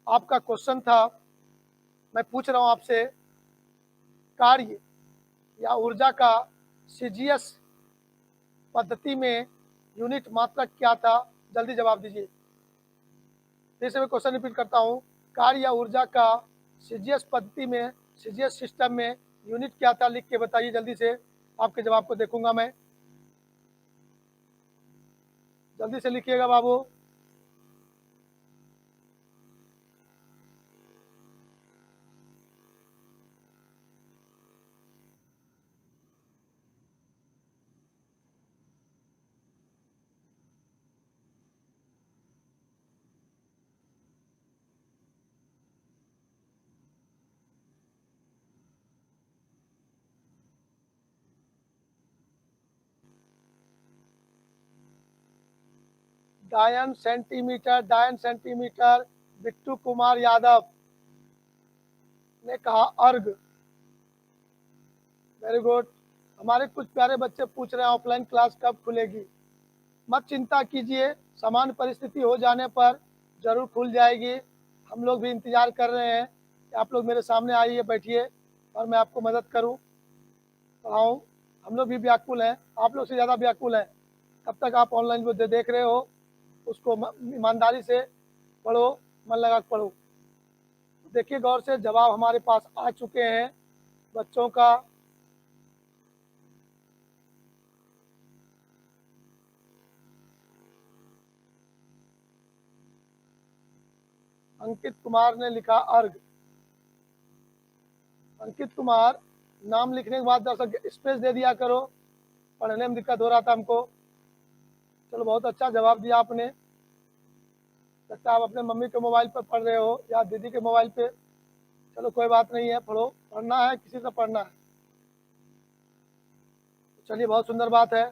आपका क्वेश्चन था, मैं पूछ रहा हूँ आपसे, कार्य या ऊर्जा का सीजीएस पद्धति में यूनिट मात्रक क्या था? जल्दी जवाब दीजिए। फिर से मैं क्वेश्चन रिपीट करता हूँ, कार्य या ऊर्जा का सीजीएस पद्धति में, सीजीएस सिस्टम में यूनिट क्या था? लिख के बताइए जल्दी से, आपके जवाब को देखूंगा मैं। जल्दी से लिखिएगा बाबू। डायन सेंटीमीटर बिट्टू कुमार यादव ने कहा अर्ग। Very good. हमारे कुछ प्यारे बच्चे पूछ रहे हैं ऑफलाइन क्लास कब खुलेगी? मत चिंता कीजिए, समान परिस्थिति हो जाने पर जरूर खुल जाएगी। हम लोग भी इंतजार कर रहे हैं कि आप लोग मेरे सामने आइए, बैठिए और मैं आपको मदद करूं, पढ़ाऊं। हम लोग भी व्याकुल हैं, आप लोग से ज़्यादा व्याकुल हैं। कब तक आप ऑनलाइन जो देख रहे हो उसको ईमानदारी से पढ़ो, मन लगा के पढ़ो। देखिए गौर से, जवाब हमारे पास आ चुके हैं बच्चों का। अंकित कुमार ने लिखा अर्घ। अंकित कुमार, नाम लिखने के बाद दर्शक स्पेस दे दिया करो, पढ़ने में दिक्कत हो रहा था हमको। चलो बहुत अच्छा जवाब दिया आपने। लगता है आप अपने मम्मी के मोबाइल पर पढ़ रहे हो या दीदी के मोबाइल पे। चलो कोई बात नहीं है, पढ़ो, पढ़ना है, किसी से पढ़ना है। चलिए बहुत सुंदर बात है,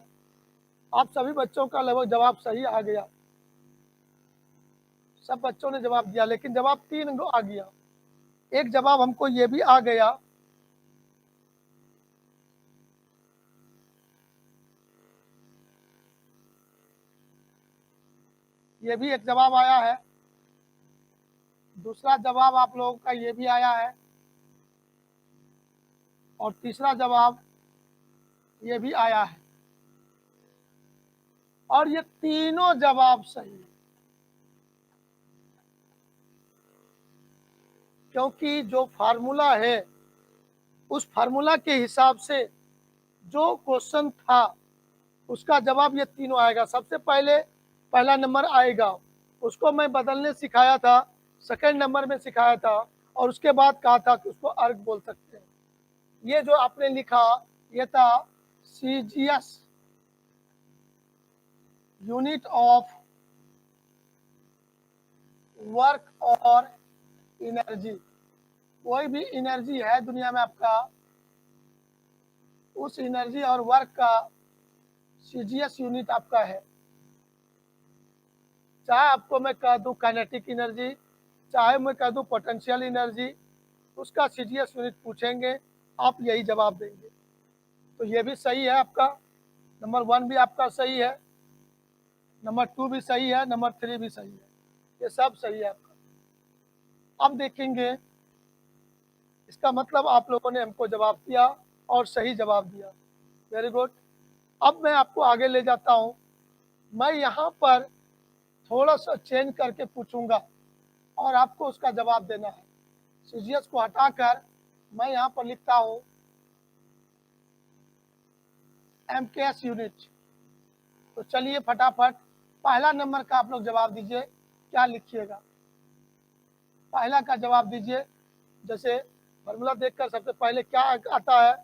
आप सभी बच्चों का लगभग जवाब सही आ गया। सब बच्चों ने जवाब दिया, लेकिन जवाब 3 आ गया। एक जवाब हमको ये भी आ गया, ये भी एक जवाब आया है। दूसरा जवाब आप लोगों का ये भी आया है, और तीसरा जवाब ये भी आया है, और ये तीनों जवाब सही है। क्योंकि जो फार्मूला है उस फार्मूला के हिसाब से जो क्वेश्चन था उसका जवाब ये तीनों आएगा। सबसे पहले पहला नंबर आएगा, उसको मैं बदलने सिखाया था, सेकंड नंबर में सिखाया था, और उसके बाद कहा था कि उसको अर्ग बोल सकते हैं। ये जो आपने लिखा ये था सीजीएस, यूनिट ऑफ वर्क और एनर्जी। कोई भी एनर्जी है दुनिया में आपका, उस एनर्जी और वर्क का सीजीएस यूनिट आपका है। चाहे आपको मैं कह दूं काइनेटिक एनर्जी, चाहे मैं कह दूं पोटेंशियल एनर्जी, उसका सीजीएस यूनिट पूछेंगे, आप यही जवाब देंगे। तो ये भी सही है आपका, नंबर 1 भी आपका सही है, नंबर 2 भी सही है, नंबर 3 भी सही है, ये सब सही है आपका। अब देखेंगे, इसका मतलब आप लोगों ने हमको जवाब दिया और सही जवाब दिया। Very good. अब मैं आपको आगे ले जाता हूँ। मैं यहाँ पर थोड़ा सा चेंज करके पूछूंगा और आपको उसका जवाब देना है। सीजीएस को हटाकर मैं यहाँ पर लिखता हूँ एमकेएस यूनिट। तो चलिए फटाफट पहला नंबर का आप लोग जवाब दीजिए, क्या लिखिएगा? पहला का जवाब दीजिए। जैसे फॉर्मूला देखकर सबसे पहले क्या आता है,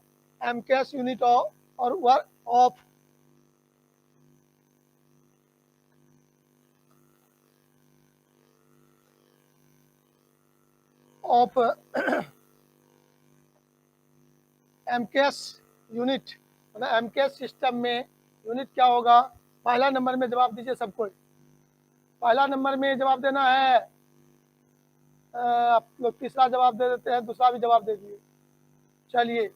एमकेएस यूनिट और वर्क ऑफ एमकेएस यूनिट, मतलब एमकेएस सिस्टम में यूनिट क्या होगा? पहला नंबर में जवाब दीजिए सबको। पहला नंबर में जवाब देना है। आप लोग तीसरा जवाब दे देते हैं, दूसरा भी जवाब दे दिए। चलिए,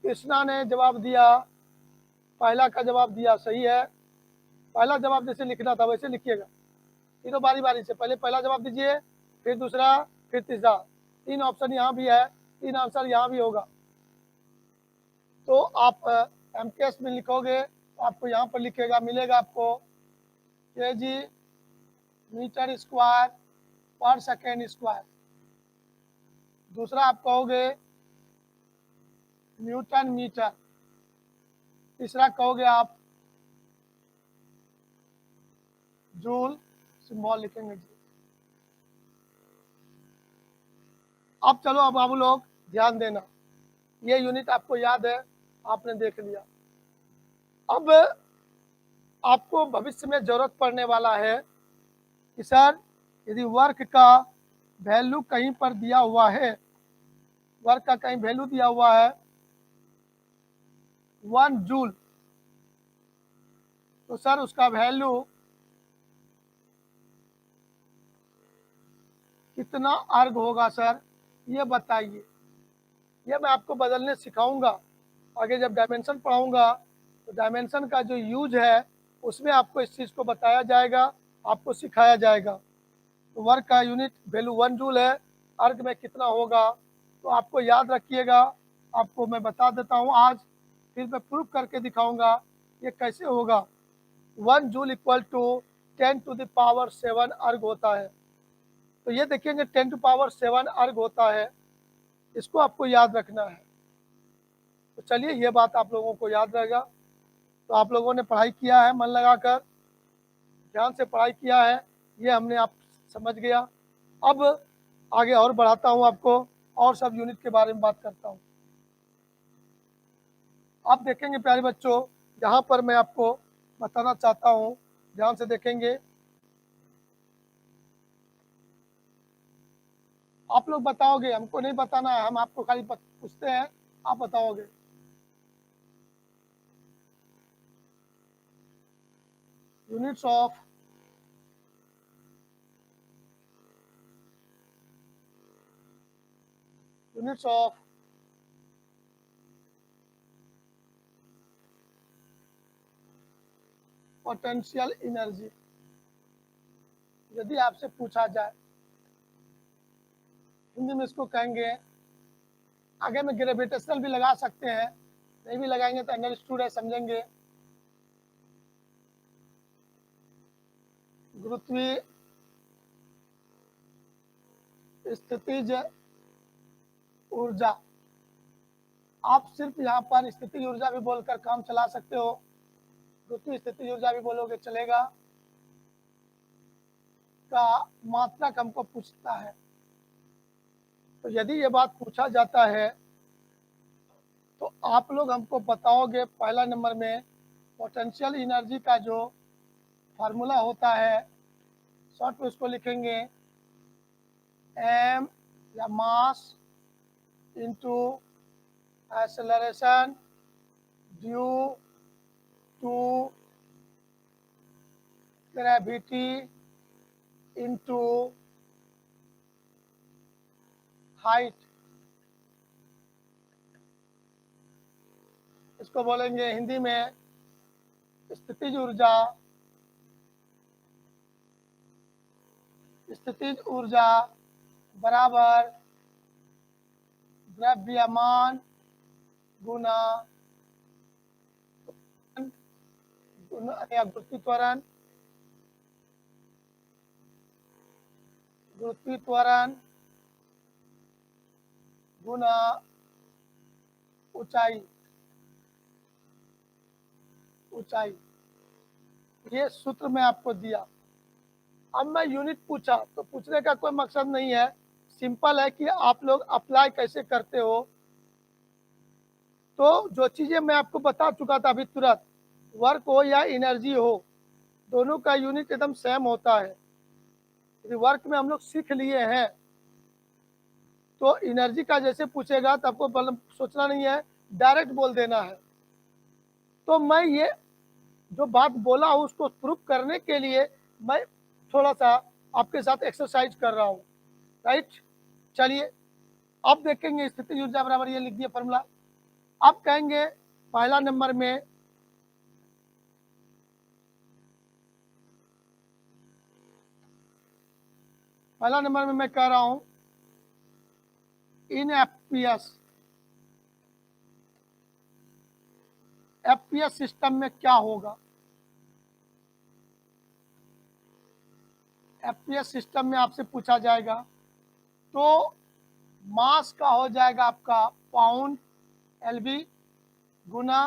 कृष्णा ने जवाब दिया, पहला का जवाब दिया सही है। पहला जवाब जैसे लिखना था वैसे लिखिएगा, तीनों बारी बारी से। पहले पहला जवाब दीजिए, फिर दूसरा, फिर तीसरा। 3 ऑप्शन यहाँ भी है, 3 आंसर यहाँ भी होगा। तो आप MKS में लिखोगे तो आपको यहाँ पर लिखेगा, मिलेगा आपको kg मीटर स्क्वायर पर सेकेंड स्क्वायर। दूसरा आप कहोगे न्यूटन मीटर। तीसरा कहोगे आप जूल, सिंबल लिखेंगे जी। अब चलो, अब आप लोग ध्यान देना, ये यूनिट आपको याद है, आपने देख लिया। अब आपको भविष्य में जरूरत पड़ने वाला है कि सर यदि वर्क का वैल्यू कहीं पर दिया हुआ है, वर्क का कहीं वैल्यू दिया हुआ है 1 जूल, तो सर उसका वैल्यू कितना अर्ग होगा सर, ये बताइए। ये मैं आपको बदलने सिखाऊंगा। आगे जब डायमेंशन पढ़ाऊंगा तो डायमेंशन का जो यूज है उसमें आपको इस चीज़ को बताया जाएगा, आपको सिखाया जाएगा। तो वर्क का यूनिट वैल्यू 1 जूल है, अर्ग में कितना होगा तो आपको याद रखिएगा। आपको मैं बता देता हूँ आज, फिर मैं प्रूफ करके दिखाऊंगा ये कैसे होगा। 1 जूल इक्वल टू 10⁻7 अर्ग होता है। तो ये देखेंगे 10⁻7 अर्ग होता है, इसको आपको याद रखना है। तो चलिए, ये बात आप लोगों को याद रहेगा। तो आप लोगों ने पढ़ाई किया है, मन लगाकर ध्यान से पढ़ाई किया है, ये हमने आप समझ गया। अब आगे और बढ़ाता हूँ आपको, और सब यूनिट के बारे में बात करता हूँ। आप देखेंगे प्यारे बच्चों, यहाँ पर मैं आपको बताना चाहता हूँ, ध्यान से देखेंगे। आप लोग बताओगे, हमको नहीं बताना है, हम आपको खाली पूछते हैं, आप बताओगे। यूनिट्स ऑफ पोटेंशियल एनर्जी यदि आपसे पूछा जाए, हिंदी में इसको कहेंगे, आगे में ग्रेविटेशनल भी लगा सकते हैं, नहीं भी लगाएंगे तो अंडरस्टूड है, समझेंगे। गुरुत्वीय स्थितिज ऊर्जा, आप सिर्फ यहाँ पर स्थितिज ऊर्जा भी बोलकर काम चला सकते हो, गुरुत्वीय स्थितिज ऊर्जा भी बोलोगे चलेगा। का मात्रक हमको पूछता है, तो यदि ये बात पूछा जाता है तो आप लोग हमको बताओगे पहला नंबर में पोटेंशियल एनर्जी का जो फार्मूला होता है, शॉर्ट में उसको लिखेंगे m या mass into acceleration due to gravity into height. इसको बोलेंगे हिंदी में स्थितिज ऊर्जा, स्थितिज ऊर्जा बराबर द्रव्यमान गुना या गुरुत्वीय त्वरण, गुरुत्वीय त्वरण गुना ऊंचाई, ऊंचाई। ये सूत्र मैं आपको दिया। अब मैं यूनिट पूछा तो पूछने का कोई मकसद नहीं है, सिंपल है कि आप लोग अप्लाई कैसे करते हो। तो जो चीज़ें मैं आपको बता चुका था अभी तुरंत, वर्क हो या एनर्जी हो, दोनों का यूनिट एकदम सेम होता है। यदि वर्क में हम लोग सीख लिए हैं तो एनर्जी का जैसे पूछेगा तो आपको सोचना नहीं है, डायरेक्ट बोल देना है। तो मैं ये जो बात बोला हूँ उसको प्रूफ करने के लिए मैं थोड़ा सा आपके साथ एक्सरसाइज कर रहा हूँ, राइट। चलिए, अब देखेंगे स्थितिज ऊर्जा बराबर, ये लिख दिया फॉर्मूला। अब कहेंगे पहला नंबर में पहला नंबर में मैं कह रहा हूं इन एफपीएस, एफपीएस सिस्टम में क्या होगा। एफपीएस सिस्टम में आपसे पूछा जाएगा तो मास का हो जाएगा आपका पाउंड एलबी गुना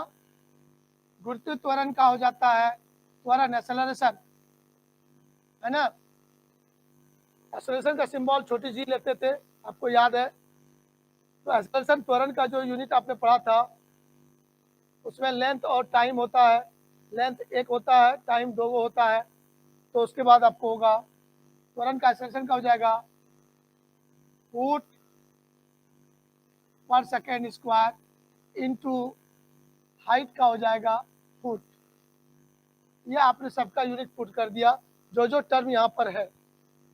गुरुत्व त्वरण का हो जाता है त्वरण एक्सेलरेशन, है ना। एक्सेलरेशन का सिंबल छोटी जी लेते थे, आपको याद है। तो एक्सेलरेशन त्वरण का जो यूनिट आपने पढ़ा था उसमें लेंथ और टाइम होता है, लेंथ एक होता है, टाइम दो होता है। तो उसके बाद आपको होगा त्वरण का एक्सेलरेशन का हो जाएगा फुट पर सेकेंड स्क्वायर इंटू हाइट का हो जाएगा फुट। ये आपने सबका यूनिट पुट कर दिया जो जो टर्म यहाँ पर है।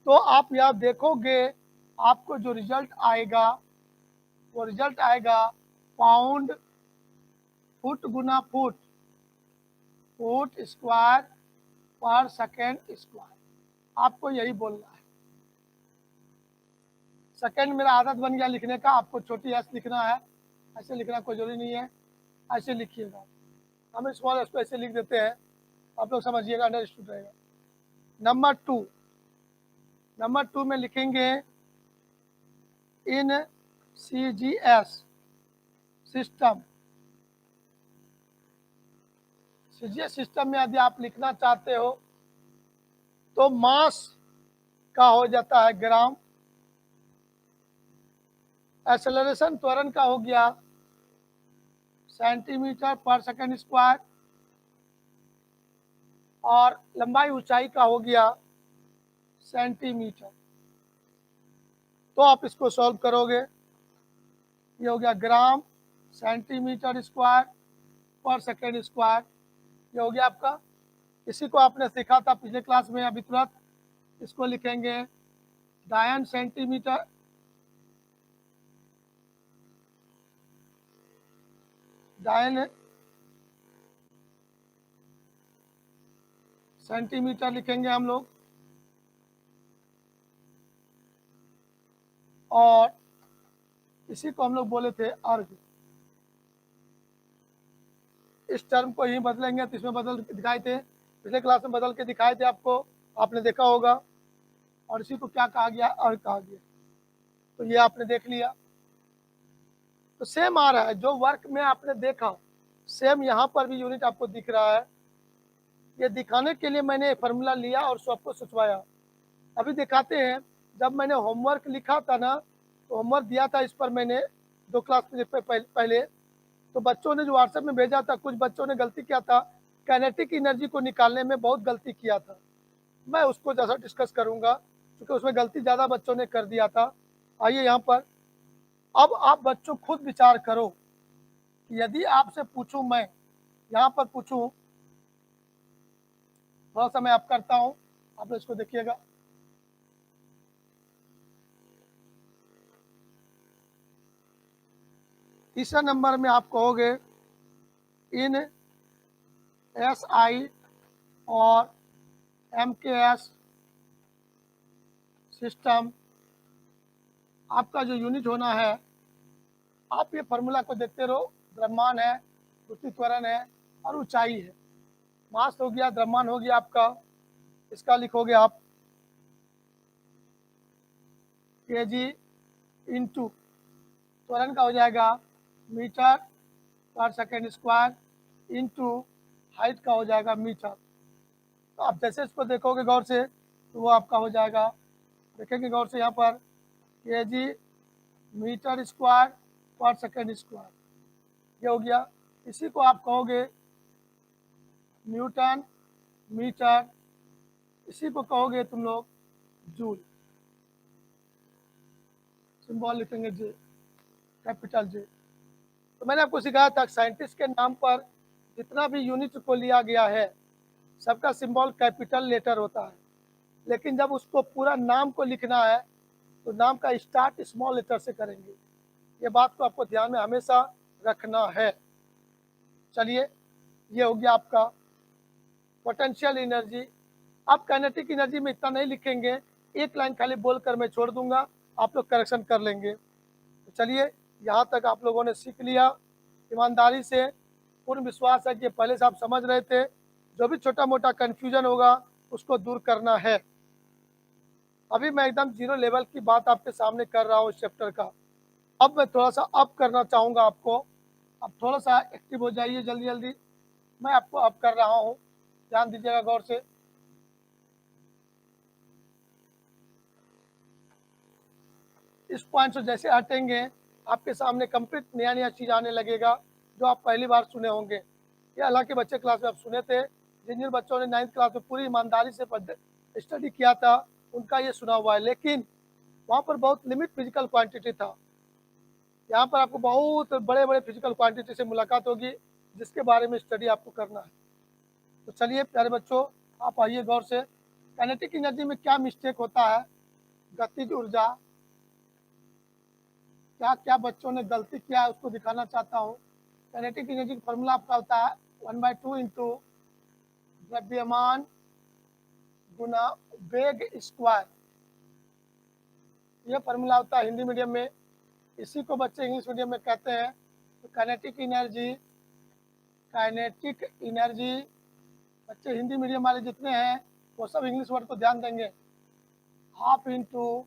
तो आप यहाँ देखोगे आपको जो रिजल्ट आएगा वो रिजल्ट आएगा पाउंड फुट गुना फुट, फुट स्क्वायर पर सेकेंड स्क्वायर। आपको यही बोलना है। सेकेंड मेरा आदत बन गया लिखने का, आपको छोटी एस लिखना है, ऐसे लिखना कोई जरूरी नहीं है, ऐसे लिखिएगा। हम स्मॉल एस को ऐसे लिख देते हैं, आप लोग समझिएगा, अंडरस्टूड रहेगा। नंबर टू में लिखेंगे in CGS system. CGS system में यदि आप लिखना चाहते हो तो मास का हो जाता है ग्राम, एक्सेलरेशन त्वरण का हो गया सेंटीमीटर पर सेकंड स्क्वायर, और लंबाई ऊंचाई का हो गया सेंटीमीटर। तो आप इसको सॉल्व करोगे, ये हो गया ग्राम सेंटीमीटर स्क्वायर पर सेकेंड स्क्वायर, ये हो गया आपका। इसी को आपने सीखा था पिछले क्लास में, अभी तुरंत इसको लिखेंगे डायन सेंटीमीटर, डायन सेंटीमीटर लिखेंगे हम लोग, और इसी को हम लोग बोले थे अर्ग। इस टर्म को ही बदलेंगे तो इसमें बदल दिखाए थे, पिछले क्लास में बदल के दिखाए थे आपको, आपने देखा होगा। और इसी को क्या कहा गया, अर्ग कहा गया। तो ये आपने देख लिया। तो सेम आ रहा है जो वर्क में आपने देखा, सेम यहाँ पर भी यूनिट आपको दिख रहा है। ये दिखाने के लिए मैंने फार्मूला लिया और सबको सोचवाया। अभी दिखाते हैं, जब मैंने होमवर्क लिखा था ना, तो होमवर्क दिया था इस पर मैंने 2 क्लास पहले, तो बच्चों ने जो व्हाट्सएप में भेजा था, कुछ बच्चों ने गलती किया था, काइनेटिक एनर्जी को निकालने में बहुत गलती किया था। मैं उसको जैसा डिस्कस करूंगा क्योंकि उसमें गलती ज़्यादा बच्चों ने कर दिया था। आइए यहाँ पर, अब आप बच्चों खुद विचार करो कि यदि आपसे पूछूं, मैं यहाँ पर पूछूं, थोड़ा सा मैं आप करता हूँ, आप लोग इसको देखिएगा। तीसरा नंबर में आप कहोगे इन SI और MKS सिस्टम। आपका जो यूनिट होना है, आप ये फार्मूला को देखते रहो, द्रव्यमान है, गुरुत्व त्वरण है और ऊंचाई है। मास हो गया, द्रव्यमान हो गया आपका, इसका लिखोगे आप kg इंटू त्वरण का हो जाएगा मीटर पर सेकेंड स्क्वायर इंटू हाइट का हो जाएगा मीटर। तो आप जैसे इसको देखोगे गौर से तो वो आपका हो जाएगा, देखेंगे गौर से यहाँ पर kg मीटर स्क्वायर पर सेकेंड स्क्वायर, ये हो गया। इसी को आप कहोगे न्यूटन मीटर, इसी को कहोगे तुम लोग जूल। सिंबल लिखेंगे जे, कैपिटल जे। तो मैंने आपको सिखाया था साइंटिस्ट के नाम पर जितना भी यूनिट को लिया गया है सबका सिंबल कैपिटल लेटर होता है, लेकिन जब उसको पूरा नाम को लिखना है तो नाम का स्टार्ट स्मॉल लेटर से करेंगे। ये बात को आपको ध्यान में हमेशा रखना है। चलिए, ये हो गया आपका पोटेंशियल एनर्जी। आप काइनेटिक एनर्जी में इतना नहीं लिखेंगे, एक लाइन खाली बोलकर मैं छोड़ दूंगा, आप लोग करेक्शन कर लेंगे। तो चलिए, यहाँ तक आप लोगों ने सीख लिया ईमानदारी से। पूर्ण विश्वास है कि पहले से आप समझ रहे थे। जो भी छोटा मोटा कन्फ्यूजन होगा उसको दूर करना है। अभी मैं एकदम जीरो लेवल की बात आपके सामने कर रहा हूँ इस चैप्टर का। अब मैं थोड़ा सा अप करना चाहूँगा आपको। अब थोड़ा सा एक्टिव हो जाइए जल्दी जल्दी। मैं आपको अप कर रहा हूँ, ध्यान दीजिएगा गौर से। इस पॉइंट से जैसे हटेंगे आपके सामने कंप्लीट नया नया चीज़ आने लगेगा जो आप पहली बार सुने होंगे। ये हालांकि बच्चे क्लास में आप सुने थे, जिन जिन बच्चों ने 9th क्लास में पूरी ईमानदारी से स्टडी किया था उनका ये सुना हुआ है, लेकिन वहाँ पर बहुत लिमिट फिजिकल क्वांटिटी था। यहाँ पर आपको बहुत बड़े बड़े फिजिकल क्वांटिटी से मुलाकात होगी जिसके बारे में स्टडी आपको करना है। तो चलिए प्यारे बच्चों, आप आइए गौर से। काइनेटिक एनर्जी में क्या मिस्टेक होता है, गतिज ऊर्जा, क्या क्या बच्चों ने गलती किया है उसको दिखाना चाहता हूँ। काइनेटिक एनर्जी का फॉर्मूला आपका होता है 1/2 इंटू द्रव्यमान गुना वेग स्क्वायर। ये फार्मूला होता है हिंदी मीडियम में, इसी को बच्चे इंग्लिश मीडियम में कहते हैं। तो काइनेटिक एनर्जी बच्चे हिंदी मीडियम वाले जितने हैं वो सब इंग्लिश वर्ड को ध्यान देंगे। Half into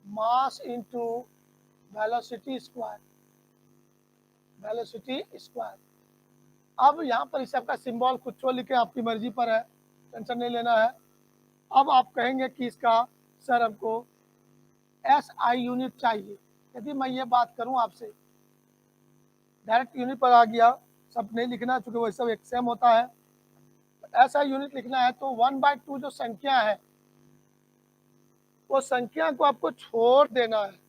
mass into velocity square, velocity square. अब यहाँ पर इस सबका सिंबल कुछ छोड़ लिखे, आपकी मर्जी पर है, टेंशन नहीं लेना है। अब आप कहेंगे कि इसका सर हमको SI यूनिट चाहिए। यदि मैं ये बात करूँ आपसे, डायरेक्ट यूनिट पर आ गया, सब नहीं लिखना चूँकि वही सब एक सेम होता है। SI यूनिट लिखना है तो 1/2 जो संख्या है वो संख्या को आपको छोड़ देना है।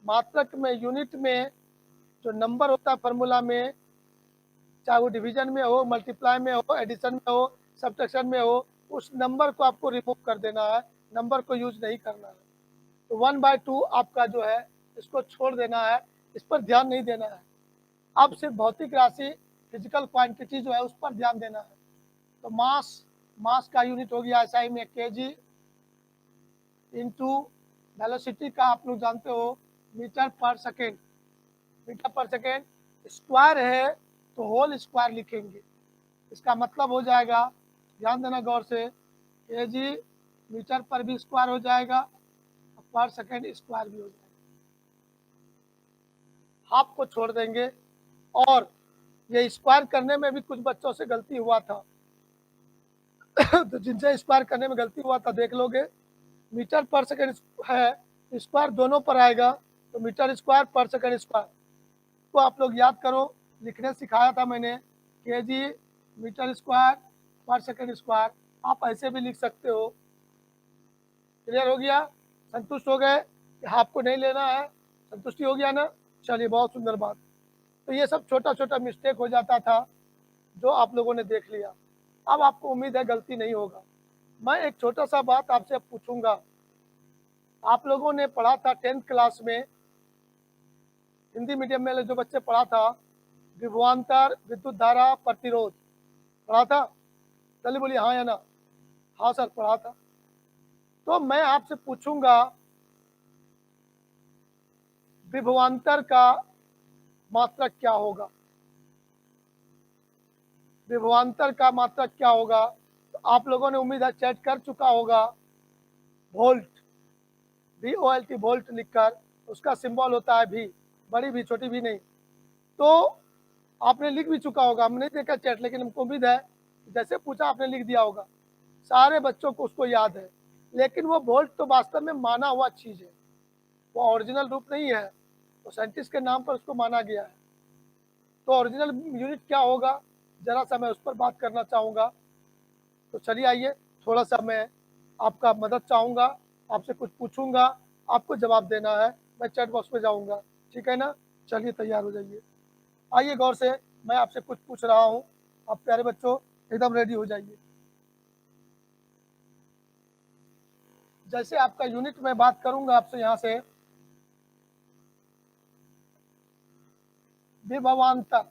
मात्रक में, यूनिट में जो नंबर होता है फार्मूला में, चाहे वो डिवीजन में हो, मल्टीप्लाई में हो, एडिशन में हो, सब्ट्रैक्शन में हो, उस नंबर को आपको रिमूव कर देना है, नंबर को यूज नहीं करना है। तो 1/2 आपका जो है इसको छोड़ देना है, इस पर ध्यान नहीं देना है। अब सिर्फ भौतिक राशि, फिजिकल क्वांटिटी जो है उस पर ध्यान देना है। तो मास का यूनिट हो गया SI में kg इंटू वेलोसिटी का आप लोग जानते हो मीटर पर सेकेंड। मीटर पर सेकेंड स्क्वायर है तो होल स्क्वायर लिखेंगे, इसका मतलब हो जाएगा, ध्यान देना गौर से, kg मीटर पर भी स्क्वायर हो जाएगा, पर सेकेंड स्क्वायर भी हो जाएगा। हाफ को छोड़ देंगे। और ये स्क्वायर करने में भी कुछ बच्चों से गलती हुआ था तो जिनसे स्क्वायर करने में गलती हुआ था देख लोगे, मीटर पर सेकेंड है, स्क्वायर दोनों पर आएगा, तो मीटर स्क्वायर पर सेकेंड स्क्वायर को आप लोग याद करो, लिखने सिखाया था मैंने, kg मीटर स्क्वायर पर सेकेंड स्क्वायर। आप ऐसे भी लिख सकते हो। क्लियर हो गया? संतुष्ट हो गए कि आपको नहीं लेना है? संतुष्टि हो गया ना? चलिए, बहुत सुंदर बात। तो ये सब छोटा छोटा मिस्टेक हो जाता था जो आप लोगों ने देख लिया। अब आपको उम्मीद है गलती नहीं होगा। मैं एक छोटा सा बात आपसे पूछूंगा। आप लोगों ने पढ़ा था 10th क्लास में, हिंदी मीडियम में जो बच्चे पढ़ा था, विभवांतर, विद्युत धारा, प्रतिरोध पढ़ा था? चलिए बोलिए हाँ या ना। हाँ सर, पढ़ा था। तो मैं आपसे पूछूंगा, विभवांतर का मात्रक क्या होगा? विभवांतर का मात्रक क्या होगा? तो आप लोगों ने उम्मीद है चैट कर चुका होगा। वोल्ट, VOLT, वोल्ट लिखकर, उसका सिंबल होता है भी, बड़ी भी छोटी भी नहीं। तो आपने लिख भी चुका होगा, हमने नहीं देखा चैट, लेकिन हमको उम्मीद है जैसे पूछा आपने लिख दिया होगा। सारे बच्चों को उसको याद है। लेकिन वो वोल्ट तो वास्तव में माना हुआ चीज़ है, वो ओरिजिनल रूप नहीं है, तो साइंटिस्ट के नाम पर उसको माना गया है। तो ओरिजिनल यूनिट क्या होगा, जरा सा मैं उस पर बात करना चाहूँगा। तो चलिए आइए, थोड़ा सा मैं आपका मदद चाहूँगा, आपसे कुछ पूछूंगा, आपको जवाब देना है। मैं चैट बॉक्स में जाऊँगा, ठीक है ना? चलिए तैयार हो जाइए। आइए गौर से, मैं आपसे कुछ पूछ रहा हूँ, आप प्यारे बच्चों एकदम रेडी हो जाइए। जैसे आपका यूनिट मैं बात करूँगा आपसे यहाँ से, विभवांतर,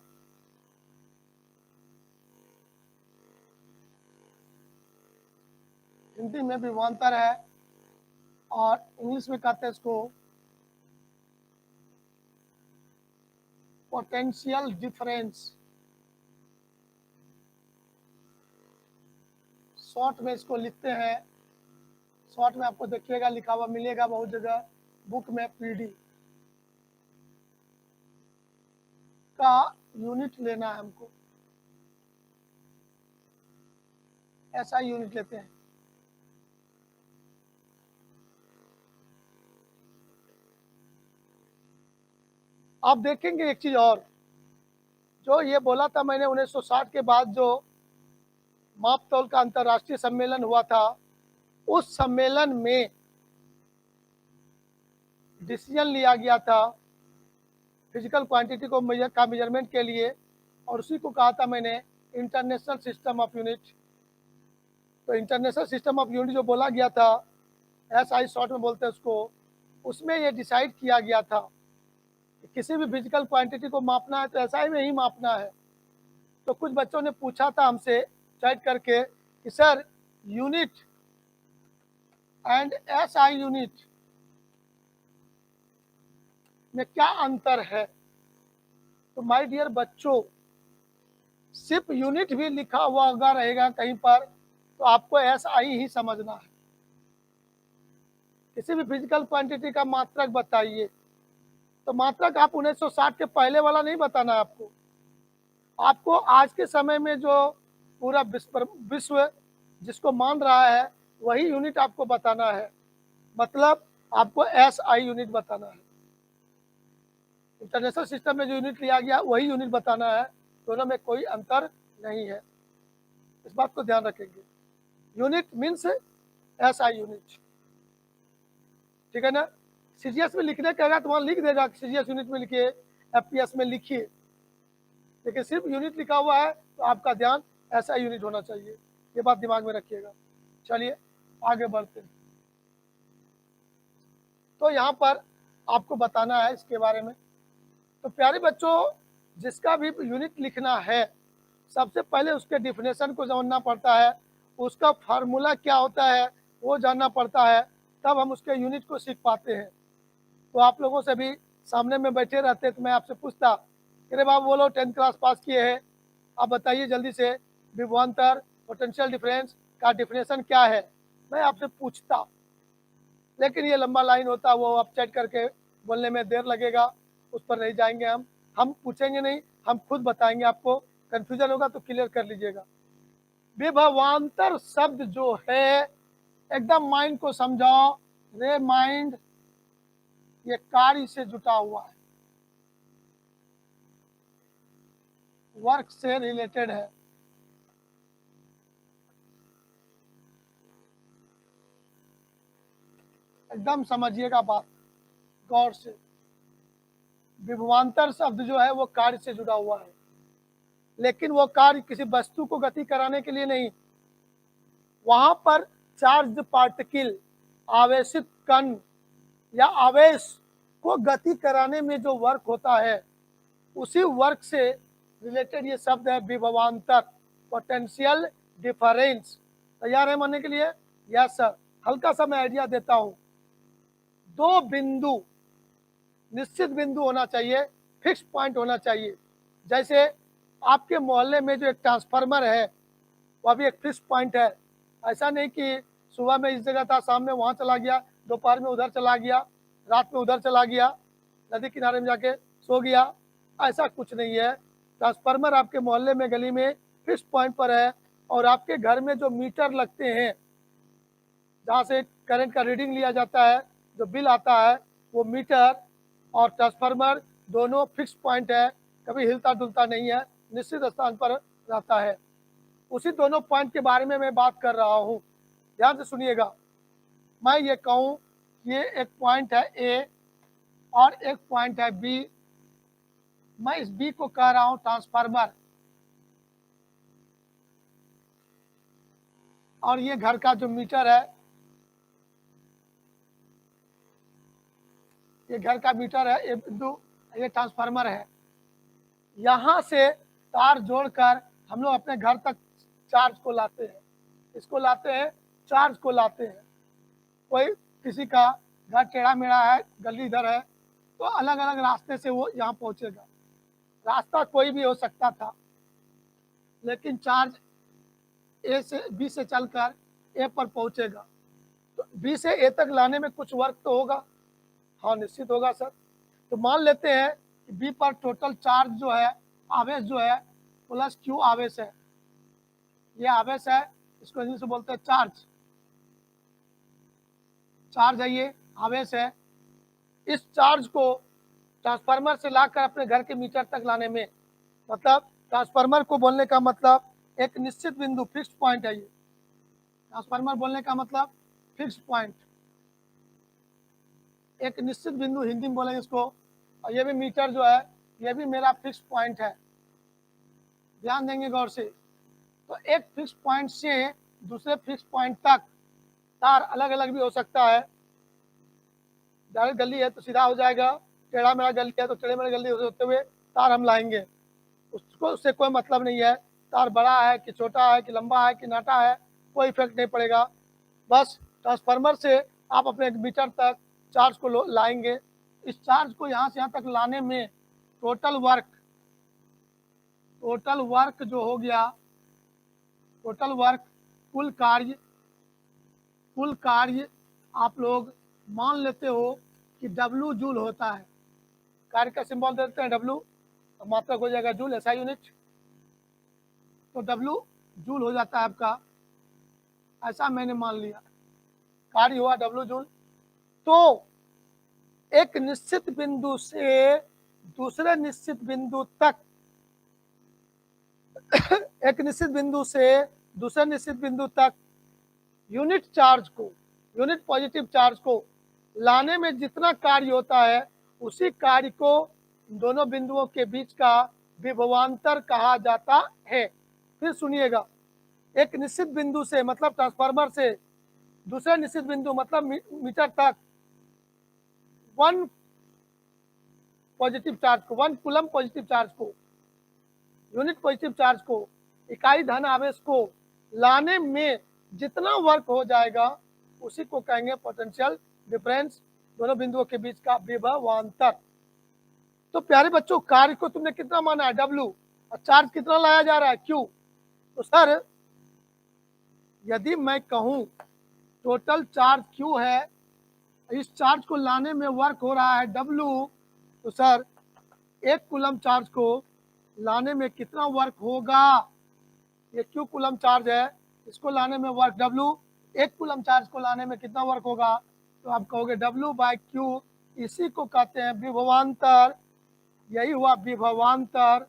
हिंदी में विभवांतर है और इंग्लिश में कहते हैं इसको पोटेंशियल डिफरेंस। शॉर्ट में इसको लिखते हैं, शॉर्ट में आपको देखिएगा लिखा हुआ मिलेगा बहुत जगह बुक में, पीडी का यूनिट लेना है हमको, ऐसा यूनिट लेते हैं। आप देखेंगे एक चीज और, जो ये बोला था मैंने 1960 के बाद जो माप तौल का अंतर्राष्ट्रीय सम्मेलन हुआ था, उस सम्मेलन में डिसीजन लिया गया था फिजिकल क्वांटिटी को मेजरमेंट के लिए, और उसी को कहा था मैंने इंटरनेशनल सिस्टम ऑफ यूनिट। तो इंटरनेशनल सिस्टम ऑफ यूनिट जो बोला गया था, SI शॉर्ट में बोलते हैं उसको, उसमें ये डिसाइड किया गया था कि किसी भी फिजिकल क्वांटिटी को मापना है तो SI में ही मापना है। तो कुछ बच्चों ने पूछा था हमसे चैट करके कि sir unit and SI unit में क्या अंतर है। तो माय डियर बच्चों, सिर्फ यूनिट भी लिखा हुआ अगर रहेगा कहीं पर तो आपको SI ही समझना है। किसी भी फिजिकल क्वांटिटी का मात्रक बताइए, तो मात्रक आप 1960 के पहले वाला नहीं बताना है आपको। आपको आज के समय में जो पूरा विश्व जिसको मान रहा है वही यूनिट आपको बताना है, मतलब आपको SI यूनिट बताना है। इंटरनेशनल सिस्टम में जो यूनिट लिया गया वही यूनिट बताना है, दोनों में कोई अंतर नहीं है, इस बात को ध्यान रखेंगे। यूनिट मीन्स SI यूनिट, ठीक है ना। CGS में लिखने कहेगा तो वहाँ लिख देगा CGS यूनिट में लिखिए, FPS में लिखिए, लेकिन सिर्फ यूनिट लिखा हुआ है तो आपका ध्यान SI यूनिट होना चाहिए, ये बात दिमाग में रखिएगा। चलिए आगे बढ़ते हैं। तो यहाँ पर आपको बताना है इसके बारे में। तो प्यारे बच्चों, जिसका भी यूनिट लिखना है सबसे पहले उसके डिफिनेशन को जानना पड़ता है, उसका फार्मूला क्या होता है वो जानना पड़ता है, तब हम उसके यूनिट को सीख पाते हैं। तो आप लोगों से भी सामने में बैठे रहते तो मैं आपसे पूछता, अरे बाबू बोलो 10th क्लास पास किए हैं, आप बताइए जल्दी से विभवांतर पोटेंशियल डिफरेंस का डिफिनेशन क्या है, मैं आपसे पूछता। लेकिन ये लंबा लाइन होता, वो आप चेक करके बोलने में देर लगेगा, उस पर नहीं जाएंगे हम पूछेंगे नहीं, हम खुद बताएंगे आपको। कन्फ्यूजन होगा तो क्लियर कर लीजिएगा। विभवांतर शब्द जो है एकदम माइंड को समझाओ, रे माइंड, ये कार्य से जुटा हुआ है, वर्क से रिलेटेड है। एकदम समझिएगा बात गौर से। विभवांतर शब्द जो है वो कार्य से जुड़ा हुआ है, लेकिन वो कार्य किसी वस्तु को गति कराने के लिए नहीं। वहां पर चार्ज पार्टिकल, आवेशित कण या आवेश को गति कराने में जो वर्क होता है, उसी वर्क से रिलेटेड ये शब्द है विभवांतर, पोटेंशियल डिफरेंस। तैयार है मानने के लिए? Yes sir. हल्का सा मैं आइडिया देता हूं। दो बिंदु, निश्चित बिंदु होना चाहिए, फिक्स पॉइंट होना चाहिए। जैसे आपके मोहल्ले में जो एक ट्रांसफार्मर है वह भी एक फिक्स पॉइंट है। ऐसा नहीं कि सुबह में इस जगह था, शाम में वहाँ चला गया, दोपहर में उधर चला गया, रात में उधर चला गया, नदी किनारे में जाके सो गया, ऐसा कुछ नहीं है। ट्रांसफार्मर आपके मोहल्ले में गली में फिक्स पॉइंट पर है, और आपके घर में जो मीटर लगते हैं जहाँ से करंट का रीडिंग लिया जाता है, जो बिल आता है, वो मीटर और ट्रांसफार्मर दोनों फिक्स पॉइंट है, कभी हिलता डुलता नहीं है, निश्चित स्थान पर रहता है। उसी दोनों पॉइंट के बारे में मैं बात कर रहा हूँ, ध्यान से सुनिएगा। मैं ये कहूँ ये एक पॉइंट है ए और एक पॉइंट है बी, मैं इस बी को कह रहा हूँ ट्रांसफार्मर, और ये घर का जो मीटर है, ये घर का मीटर है, ये बिंदु, ये ट्रांसफार्मर है। यहाँ से तार जोड़कर हम लोग अपने घर तक चार्ज को लाते हैं, इसको लाते हैं, चार्ज को लाते हैं। कोई किसी का घर टेढ़ा मेढ़ा है, गली इधर है, तो अलग अलग रास्ते से वो यहाँ पहुंचेगा। रास्ता कोई भी हो सकता था, लेकिन चार्ज ए से बी से चलकर ए पर पहुंचेगा। तो बी से ए तक लाने में कुछ वर्क तो होगा। हाँ, निश्चित होगा सर। तो मान लेते हैं कि बी पर टोटल चार्ज जो है, आवेश जो है, प्लस क्यू आवेश है। ये आवेश है, इसको इंग्लिश में बोलते हैं चार्ज। चार्ज है, ये आवेश है। इस चार्ज को ट्रांसफार्मर से लाकर अपने घर के मीटर तक लाने में, मतलब ट्रांसफार्मर को बोलने का मतलब एक निश्चित बिंदु, फिक्स्ड पॉइंट है। ये ट्रांसफार्मर बोलने का मतलब फिक्स्ड पॉइंट, एक निश्चित बिंदु हिंदी में बोलेंगे इसको। और ये भी मीटर जो है, ये भी मेरा फिक्स्ड पॉइंट है। ध्यान देंगे गौर से। तो एक फिक्स्ड पॉइंट से दूसरे फिक्स्ड पॉइंट तक तार अलग अलग भी हो सकता है। डायरेक्ट गली है तो सीधा हो जाएगा, टेढ़ा मेढ़ा गली है तो टेढ़े मेढ़े गली होते हुए तार हम लाएंगे। उसको उससे कोई मतलब नहीं है, तार बड़ा है कि छोटा है कि लंबा है कि नाटा है, कोई इफेक्ट नहीं पड़ेगा। बस ट्रांसफार्मर से आप अपने मीटर तक चार्ज को लाएंगे। इस चार्ज को यहाँ से यहाँ तक लाने में टोटल वर्क जो हो गया, टोटल वर्क, कुल कार्य आप लोग मान लेते हो कि W जूल होता है। कार्य का सिंबल देते हैं W, मात्रक हो जाएगा जूल, SI यूनिट। तो W जूल हो जाता है आपका, ऐसा मैंने मान लिया। कार्य हुआ W जूल। तो एक निश्चित बिंदु से दूसरे निश्चित बिंदु तक एक निश्चित बिंदु से दूसरे निश्चित बिंदु तक यूनिट चार्ज को, यूनिट पॉजिटिव चार्ज को लाने में जितना कार्य होता है, उसी कार्य को दोनों बिंदुओं के बीच का विभवांतर कहा जाता है। फिर सुनिएगा, एक निश्चित बिंदु से मतलब ट्रांसफार्मर से दूसरे निश्चित बिंदु मतलब मीटर तक 1 पॉजिटिव चार्ज को, 1 कूलम पॉजिटिव चार्ज को, यूनिट पॉजिटिव चार्ज को, इकाई धन आवेश को लाने में जितना वर्क हो जाएगा, उसी को कहेंगे पोटेंशियल डिफरेंस, दोनों बिंदुओं के बीच का विभवांतर। तो प्यारे बच्चों, कार्य को तुमने कितना माना है W, और चार्ज कितना लाया जा रहा है Q। तो सर यदि मैं कहूं टोटल चार्ज Q है, इस चार्ज को लाने में वर्क हो रहा है W, तो सर 1 कूलम चार्ज को लाने में कितना वर्क होगा। ये Q कूलम चार्ज है, इसको लाने में वर्क W, 1 कूलम चार्ज को लाने में कितना वर्क होगा। तो आप कहोगे W/Q, इसी को कहते हैं विभवांतर। यही हुआ विभवांतर।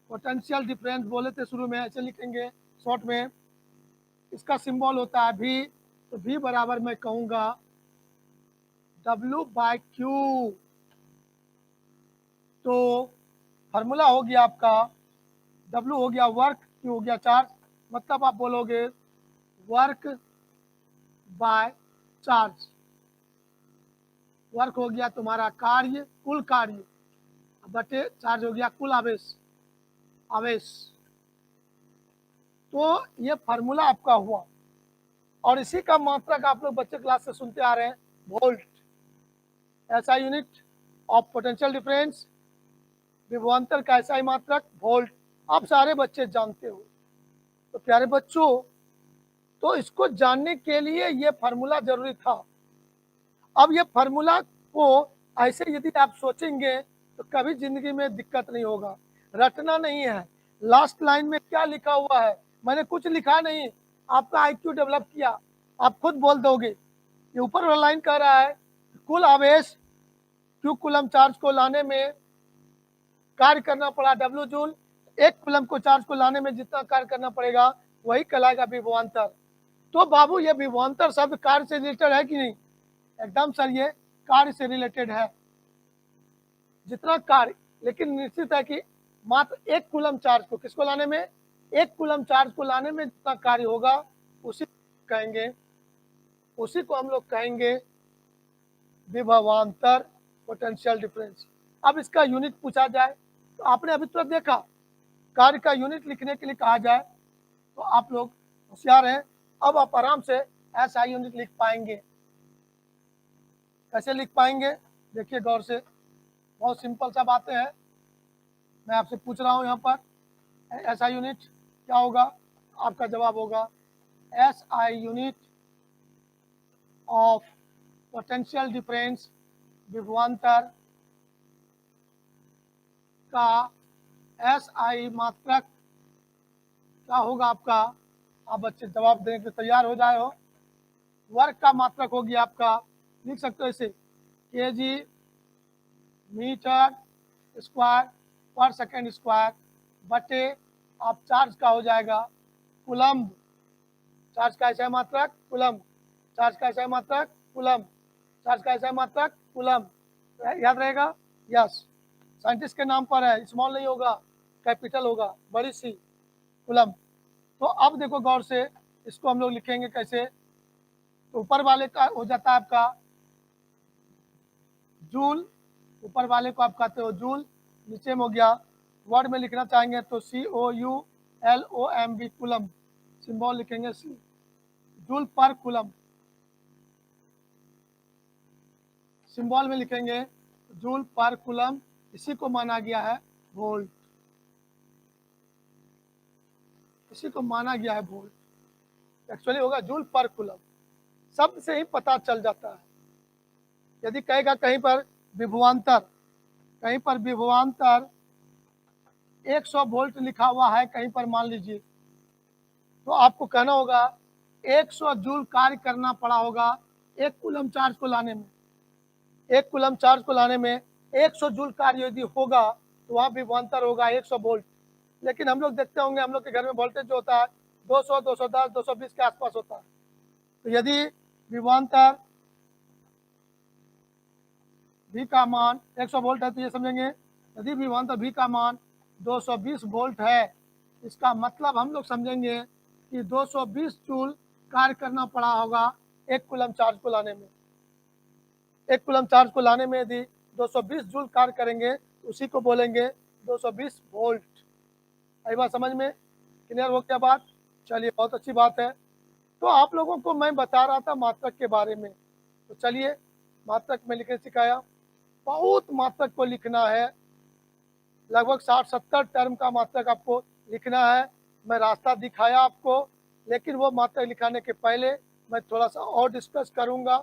पोटेंशियल डिफरेंस बोले थे शुरू में, ऐसे लिखेंगे शॉर्ट में। इसका सिंबल होता है V, तो V बराबर मैं कहूँगा W/Q। तो फार्मूला हो गया आपका, W हो गया वर्क, Q हो गया चार्ज, मतलब आप बोलोगे वर्क बाय चार्ज। वर्क हो गया तुम्हारा कार्य, कुल कार्य, बटे चार्ज हो गया कुल आवेश। तो ये फार्मूला आपका हुआ। और इसी का मात्रक आप लोग बच्चे क्लास से सुनते आ रहे हैं, volt, SI unit of potential difference, विभवांतर का SI मात्रक वोल्ट, आप सारे बच्चे जानते हो। तो प्यारे बच्चों, तो इसको जानने के लिए ये फार्मूला जरूरी था। अब ये फार्मूला को ऐसे यदि आप सोचेंगे तो कभी जिंदगी में दिक्कत नहीं होगा, रटना नहीं है। लास्ट लाइन में क्या लिखा हुआ है, मैंने कुछ लिखा नहीं, आपका IQ डेवलप किया, आप खुद बोल दोगे। ये ऊपर वाला लाइन कह रहा है कुल आवेश Q कूलम चार्ज को लाने में कार्य करना पड़ा W जूल, 1 कूलम को चार्ज को लाने में जितना कार्य करना पड़ेगा वही कहलाएगा विभवांतर। तो बाबू, ये विभवांतर शब्द कार्य से रिलेटेड है कि नहीं? एकदम सर, ये कार्य से रिलेटेड है, जितना कार्य। लेकिन निश्चित है कि मात्र 1 कूलम चार्ज को किसको लाने में, 1 कूलम चार्ज को लाने में जितना कार्य होगा उसी को हम लोग कहेंगे विभवांतर, पोटेंशियल डिफरेंस। अब इसका यूनिट पूछा जाए तो आपने अभी तक देखा, कार्य का यूनिट लिखने के लिए कहा जाए तो आप लोग होशियार हैं, अब आप आराम से SI यूनिट लिख पाएंगे। कैसे लिख पाएंगे? देखिए गौर से, बहुत सिंपल सा बातें हैं। मैं आपसे पूछ रहा हूँ यहाँ पर एसआई यूनिट क्या होगा? आपका जवाब होगा SI unit of potential difference, विभवांतर का एसआई मात्रक क्या होगा आपका? आप बच्चे जवाब देने के लिए तैयार हो जाए हो। वर्ग का मात्रक होगी आपका, लिख सकते हो इसे केजी मीटर स्क्वायर पर सेकेंड स्क्वायर बटे आप चार्ज का हो जाएगा कूलम्ब। चार्ज का ऐसा मात्रक कूलम्ब, चार्ज का ऐसा मात्रक कूलम्ब, चार्ज का ऐसा मात्रक कूलम्ब। याद रहेगा? यस, साइंटिस्ट के नाम पर है, स्मॉल नहीं होगा, कैपिटल होगा, बड़ी सी कूलम्ब। तो अब देखो गौर से, इसको हम लोग लिखेंगे कैसे? तो ऊपर वाले का हो जाता है आपका जूल, ऊपर वाले को आप कहते हो जूल, नीचे में हो गया, वर्ड में लिखना चाहेंगे तो COULOMB कूलम्ब, सिंबल लिखेंगे सी, जूल पर कूलम्ब। सिंबल में लिखेंगे जूल पर कूलम्ब, इसी को माना गया है वोल्ट, इसी को माना गया है वोल्ट। एक्चुअली होगा जूल पर कूलम्ब, शब्द से ही पता चल जाता है। यदि कहेगा कहीं पर विभवांतर, कहीं पर विभवांतर 100 वोल्ट लिखा हुआ है कहीं पर मान लीजिए, तो आपको कहना होगा 100 जूल कार्य करना पड़ा होगा एक कूलम चार्ज को लाने में। एक कूलम चार्ज को लाने में 100 जूल कार्य यदि होगा तो वहाँ विभवांतर होगा 100 वोल्ट। लेकिन हम लोग देखते होंगे, हम लोग के घर में वोल्टेज जो होता है 200, 210, 220 के आसपास होता है। तो यदि विभवांतर V का मान 100 वोल्ट है तो ये समझेंगे यदि विभवांतर V का मान 220 वोल्ट है, इसका मतलब हम लोग समझेंगे कि 220 जूल कार्य करना पड़ा होगा एक कूलम चार्ज को लाने में। एक कूलम चार्ज को लाने में यदि 220 जूल कार्य करेंगे तो उसी को बोलेंगे 220 वोल्ट। आई बात समझ में? क्लियर हो क्या बात? चलिए, बहुत अच्छी बात है। तो आप लोगों को मैं बता रहा था मात्रक के बारे में, तो चलिए मात्रक में लिखने सिखाया। बहुत मात्रक को लिखना है, लगभग 60-70 टर्म का मात्रक आपको लिखना है। मैं रास्ता दिखाया आपको, लेकिन वो मात्रक लिखाने के पहले मैं थोड़ा सा और डिस्कस करूँगा।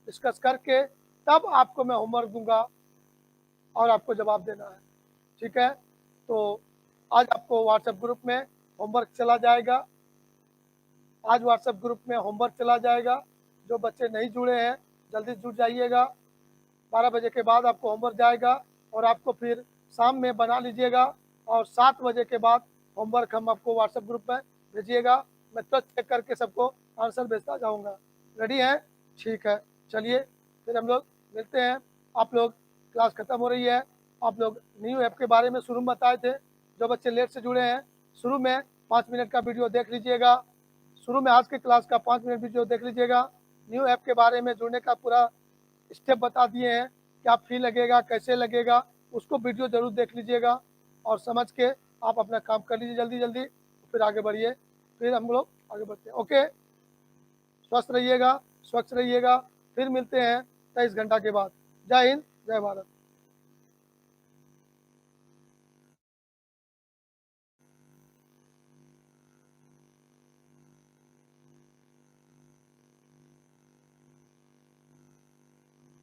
डिस्कस करके तब आपको मैं होमवर्क दूंगा और आपको जवाब देना है, ठीक है? तो आज आपको व्हाट्सएप ग्रुप में होमवर्क चला जाएगा, आज व्हाट्सएप ग्रुप में होमवर्क चला जाएगा। जो बच्चे नहीं जुड़े हैं जल्दी जुड़ जाइएगा। 12 बजे के बाद आपको होमवर्क जाएगा और आपको फिर शाम में बना लीजिएगा और 7 बजे के बाद होमवर्क हम आपको व्हाट्सएप ग्रुप में भेजिएगा। मैं तुरंत चेक करके सबको आंसर भेजता जाऊँगा। रेडी हैं? ठीक है, चलिए फिर हम लोग मिलते हैं। आप लोग क्लास ख़त्म हो रही है। आप लोग न्यू ऐप के बारे में शुरू में बताए थे, जो बच्चे लेट से जुड़े हैं शुरू में 5 मिनट का वीडियो देख लीजिएगा। शुरू में आज के क्लास का 5 मिनट वीडियो देख लीजिएगा। न्यू ऐप के बारे में जुड़ने का पूरा स्टेप बता दिए हैं, क्या फी लगेगा, कैसे लगेगा, उसको वीडियो ज़रूर देख लीजिएगा और समझ के आप अपना काम कर लीजिए जल्दी जल्दी, फिर आगे बढ़िए, फिर हम लोग आगे बढ़ते हैं। ओके, स्वस्थ रहिएगा, स्वच्छ रहिएगा। फिर मिलते हैं 23 घंटा के बाद। जय हिंद, जय भारत।